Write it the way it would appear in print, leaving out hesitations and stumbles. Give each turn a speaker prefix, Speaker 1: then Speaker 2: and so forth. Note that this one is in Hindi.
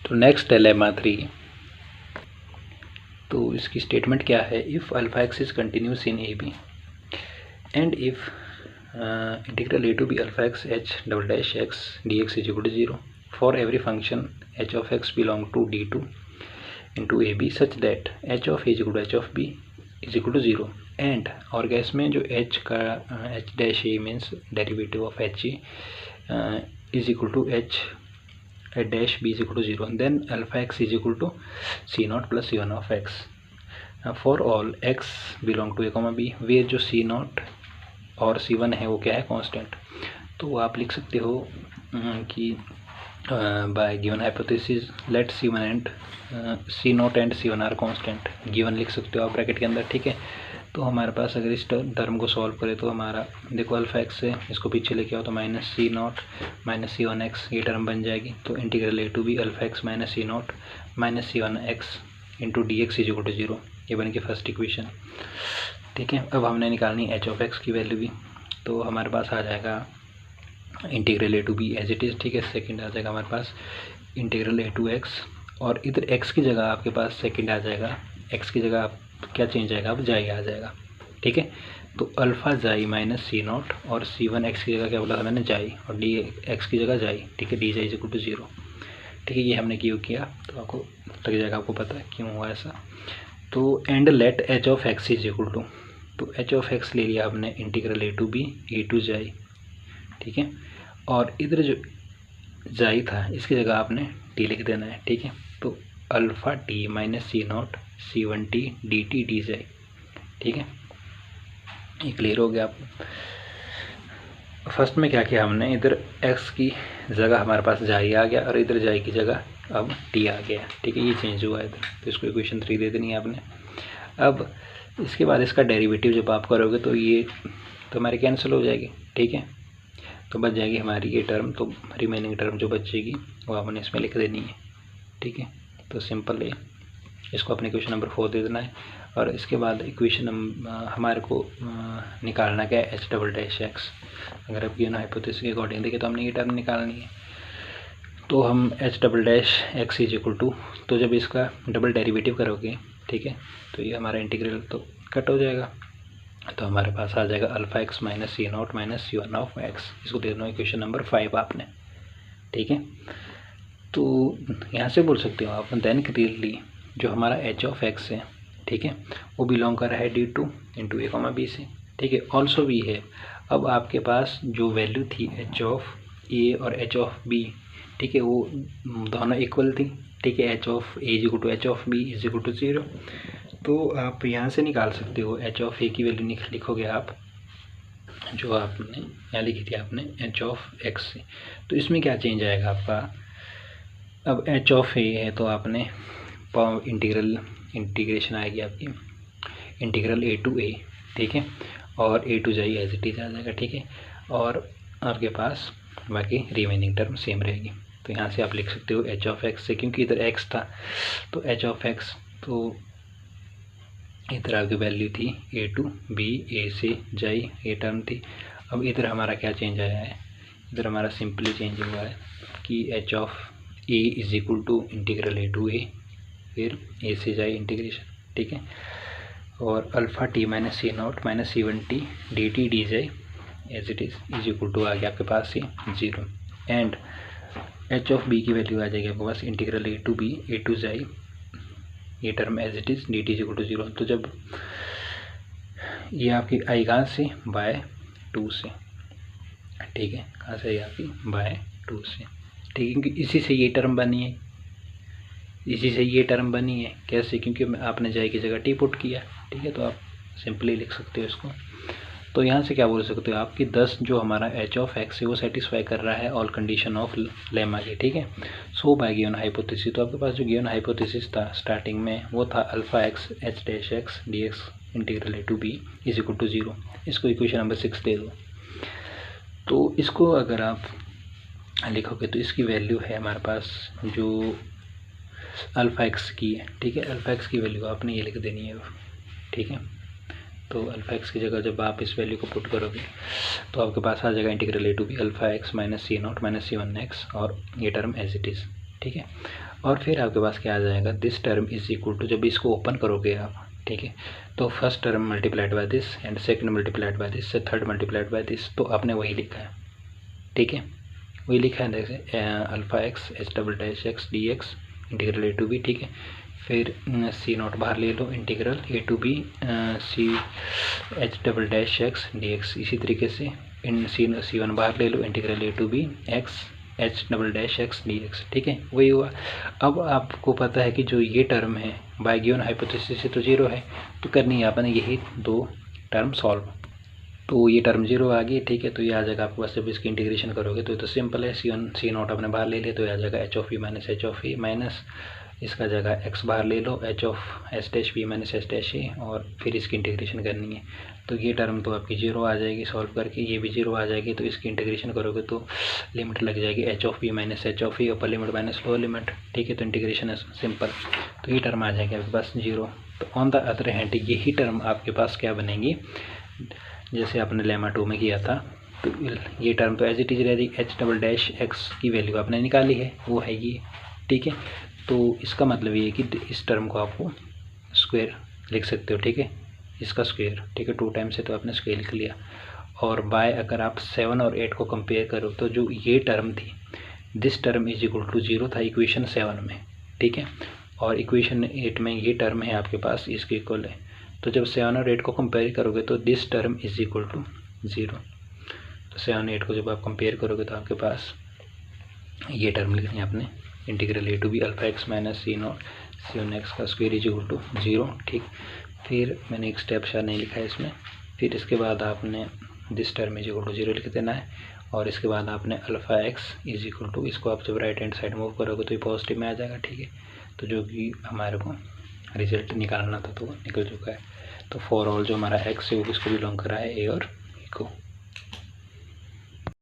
Speaker 1: तो नेक्स्ट है लेमा 3। तो इसकी स्टेटमेंट क्या है, if alpha x is continuous in a b and if integral A to B alpha x H double dash x D x is equal to 0 for every function h of x belong to D2 into a b such that h of A is equal to h of b is equal to 0 and, और गैस में जो एच का h dash a means derivative of H A is equal to H dash B is equal to 0, then alpha x is equal to C0 plus C1 of X for all X belong to A comma B, वे जो C0 और C1 है वो क्या है, कांस्टेंट। तो आप लिख सकते हो कि by given hypothesis let C1 and C0 and C1 are constant, given लिख सकते हो आप ब्रैकेट के अंदर, ठीक है। तो हमारे पास अगर इस टर्म को सॉल्व करें तो हमारा देखो अल्फा एक्स से इसको पीछे लेके आओ तो minus C0 minus C1 x ये टर्म बन जाएगी। तो integral A to B alpha x minus C0 minus C1 x into d x is equal to 0, ये बन के फर्स्ट इक्वेशन, ठीक है। अब हमने निकालनी एच ऑफ एक्स की वैल्यू भी, तो हमारे पास आ जाएगा integral A to b as it is, ठीक है। सेकंड आ जाएगा हमारे पास इंटीग्रल ए टू एक्स, और इधर एक्स की जगह आपके पास सेकंड आ जाएगा, एक्स की जगह आप क्या चेंज आएगा, अब जाई आ जाएगा, ठीक है। तो अल्फ़ा जाई माइनस C0 और C1 एक्स की जगह क्या बोला था मैंने, जाई, और डी एक्स की जगह जाई, ठीक है। डी जाई इज इक्वल टू 0, ठीक है। ये हमने क्यों किया तो आपको लग जाएगा, आपको पता है क्यों हुआ ऐसा। तो and let h of x is equal to, तो एच ऑफ एक्स ले लिया हमने integral A to B A to जाई, ठीक है। और इधर जो जाई था इसकी जगह आपने टी लिख देना है, ठीक है। तो alpha T minus C0 C1 T D T D जाई, ठीक है। ये क्लियर हो गया आपको। फर्स्ट में क्या किया हमने, इधर एक्स की जगह हमारे पास जाई आ गया और इधर जाई की जगह अब टी आ गया, ठीक है। ये चेंज हुआ इधर, तो इसको इक्वेशन 3 दे देनी है आपने। अब इसके बाद इसका डेरिवेटिव जब आप करोगे तो ये तो हमारी कैंसिल हो जाएगी, ठीक है। तो बच जाएगी हमारी ये टर्म, तो रिमेनिंग टर्म जो बचेगी वो आपने इसमें लिख देनी है, ठीक है। तो सिंपल है, इसको अपने इक्वेशन नंबर 4 दे देना है। और इसके बाद इक्वेशन हमारे को निकालना क्या है, एच डबल डैश एक्स। अगर आप गिवन हाइपोथेसिस के अकॉर्डिंग देखें तो हमने ये टर्म निकालनी है। तो हम h double dash x is equal to, तो जब इसका डबल डेरिवेटिव करोगे, ठीक है, तो ये हमारा इंटीग्रल तो कट हो जाएगा। तो हमारे पास आ जाएगा alpha x minus C0 minus C1 of x, इसको दे दो इक्वेशन नंबर 5 आपने, ठीक है। तो यहाँ से बोल सकते हो आप देन क्लियरली जो हमारा एच ऑफ एक्स है, ठीक है, वो बिलोंग कर रहा है D2 इंटू ए कॉमा बी से, ठीक है। ऑल्सो भी है, अब आपके पास जो वैल्यू थी एच ऑफ ए और एच ऑफ बी, ठीक है, वो दोनों इक्वल थी, ठीक है। H of A is equal to h of b is equal to 0, तो आप यहाँ से निकाल सकते हो एच ऑफ ए की वैल्यू लिखोगे आप जो आपने यहाँ लिखी थी आपने एच ऑफ एक्स से। तो इसमें क्या चेंज आएगा आपका, अब एच ऑफ ए है तो आपने इंटीग्रेशन आएगी आपकी इंटीग्रल ए टू ए, ठीक है, और ए टू जाइए एज इट इज आ जाएगा, ठीक है। और आपके पास बाकी रिमेनिंग टर्म सेम रहेगी। तो यहाँ से आप लिख सकते हो एच ऑफ एक्स से, क्योंकि इधर एक्स था तो एच ऑफ एक्स, तो इधर आपकी वैल्यू थी ए टू बी, ए से जाई ये टर्म थी। अब इधर हमारा क्या चेंज आया है, इधर हमारा सिंपली चेंज हुआ है कि H of A is equal to integral A to A, फिर ए से जाए इंटीग्रेशन, ठीक है। और alpha T minus C0 minus C1 T D T D जाए as it is equal to आ गया आपके पास ये 0, एंड एच ऑफ बी की वैल्यू आ जाएगी आपके पास integral A to B A to जाए ये term as it is D T is equal to 0। तो जब ये आपकी आई कहाँ से, बाय 2 से, ठीक है, कहाँ से आई आपकी बाय 2 से, ठीक है, क्योंकि इसी से ये टर्म बनी है, इसी से ये टर्म बनी है। कैसे, क्योंकि आपने जाए की जगह टी पुट किया, ठीक है। तो आप सिंपली लिख सकते हो इसको। तो यहाँ से क्या बोल सकते हो आप कि 10 जो हमारा एच ऑफ एक्स है वो सेटिस्फाई कर रहा है ऑल कंडीशन ऑफ लेमा की, ठीक है। सो बाय गिवन हाइपोथेसिस, तो आपके पास जो गिवन हाइपोथेसिस था स्टार्टिंग में वो था alpha x h dash x D x integral A to b is equal to 0। इसको इक्वेशन नंबर 6 दे दो। तो इसको अगर आप लिखोगे तो इसकी वैल्यू है हमारे पास जो अल्फ़ा एक्स की है, ठीक है। अल्फ़ा एक्स की वैल्यू आपने ये लिख देनी है, ठीक है। तो अल्फ़ा एक्स की जगह जब आप इस वैल्यू को पुट करोगे तो आपके पास आ जाएगा integral A to b alpha x minus C0 minus C1 x, और ये टर्म एज इट इज़, ठीक है। और फिर आपके पास क्या आ जाएगा, this term is equal to, जब इसको ओपन करोगे आप, ठीक है, तो first term multiplied by this and second multiplied by this से थर्ड मल्टीप्लाइड बाय दिस, तो आपने वही लिखा है, ठीक है, वही लिखा है जैसे alpha x H double dash x D x integral A to B, ठीक है। फिर सी नॉट बाहर ले लो, integral A to B C H double dash x D X, इसी तरीके से इन सी वन बाहर ले लो, integral A to B X H double dash x D X, ठीक है, वही हुआ। अब आपको पता है कि जो ये टर्म है बाय गिवन हाइपोथेसिस से तो जीरो है, तो करनी है आपने यही दो टर्म सॉल्व, तो ये टर्म जीरो आ गई, ठीक है, तो ये आ जाएगा आपके पास। जब इसकी इंटीग्रेशन करोगे तो ये तो सिंपल है, सी वन सी नॉट आपने बाहर ले लिया तो ये आ जाएगा H of E minus H of E minus इसका जगह एक्स बाहर ले लो, H of S dash B minus S dash A, और फिर इसकी इंटीग्रेशन करनी है, तो ये टर्म तो आपकी जीरो आ जाएगी सॉल्व करके, ये भी जीरो आ जाएगी, तो इसकी इंटीग्रेशन करोगे तो लिमिट लग जाएगी h of b minus H of e, upper limit minus lower limit, ठीक है, तो इंटीग्रेशन है सिंपल, तो ये टर्म आ जाएगी आपके पास जीरो। तो ऑन द अदर हैंड यही टर्म आपके पास क्या बनेगी, जैसे आपने लेमा 2 में किया था, तो ये टर्म तो एज इट इज रहेगी, एच डबल डैश एक्स की वैल्यू आपने निकाली है, वो है ये, ठीक है, तो इसका मतलब ये है कि इस टर्म को आपको स्क्वायर लिख सकते हो, ठीक है, इसका स्क्वायर, ठीक है, 2 टाइम्स से तो आपने स्क्वायर लिख लिया। और बाय अगर आप 7 और 8 को कंपेयर करो तो जो ये टर्म थी, this term is equal to zero था इक्वेशन 7 में, ठीक है, और इक्वेशन 8 में ये टर्म है आपके पास इसके इक्वल है, तो जब 7 और 8 को कंपेयर करोगे तो this term is equal to zero, तो 7 8 को जब आप कंपेयर करोगे तो आपके पास ये टर्म लिखनी है आपने, integral A to B alpha x minus C one X का square is equal to zero, ठीक। फिर मैंने एक स्टेप शायद नहीं लिखा है इसमें, फिर इसके बाद आपने this term is equal to zero लिख देना है, और इसके बाद आपने alpha x is equal to, इसको आप जब राइट हैंड साइड मूव करोगे तो ये पॉजिटिव में आ जाएगा, ठीक है, तो जो कि हमारे को रिजल्ट निकालना था तो निकल चुका है। तो फॉर ऑल जो हमारा एक्स है वो किसको बिलोंग कर रहा है, ए और बी को।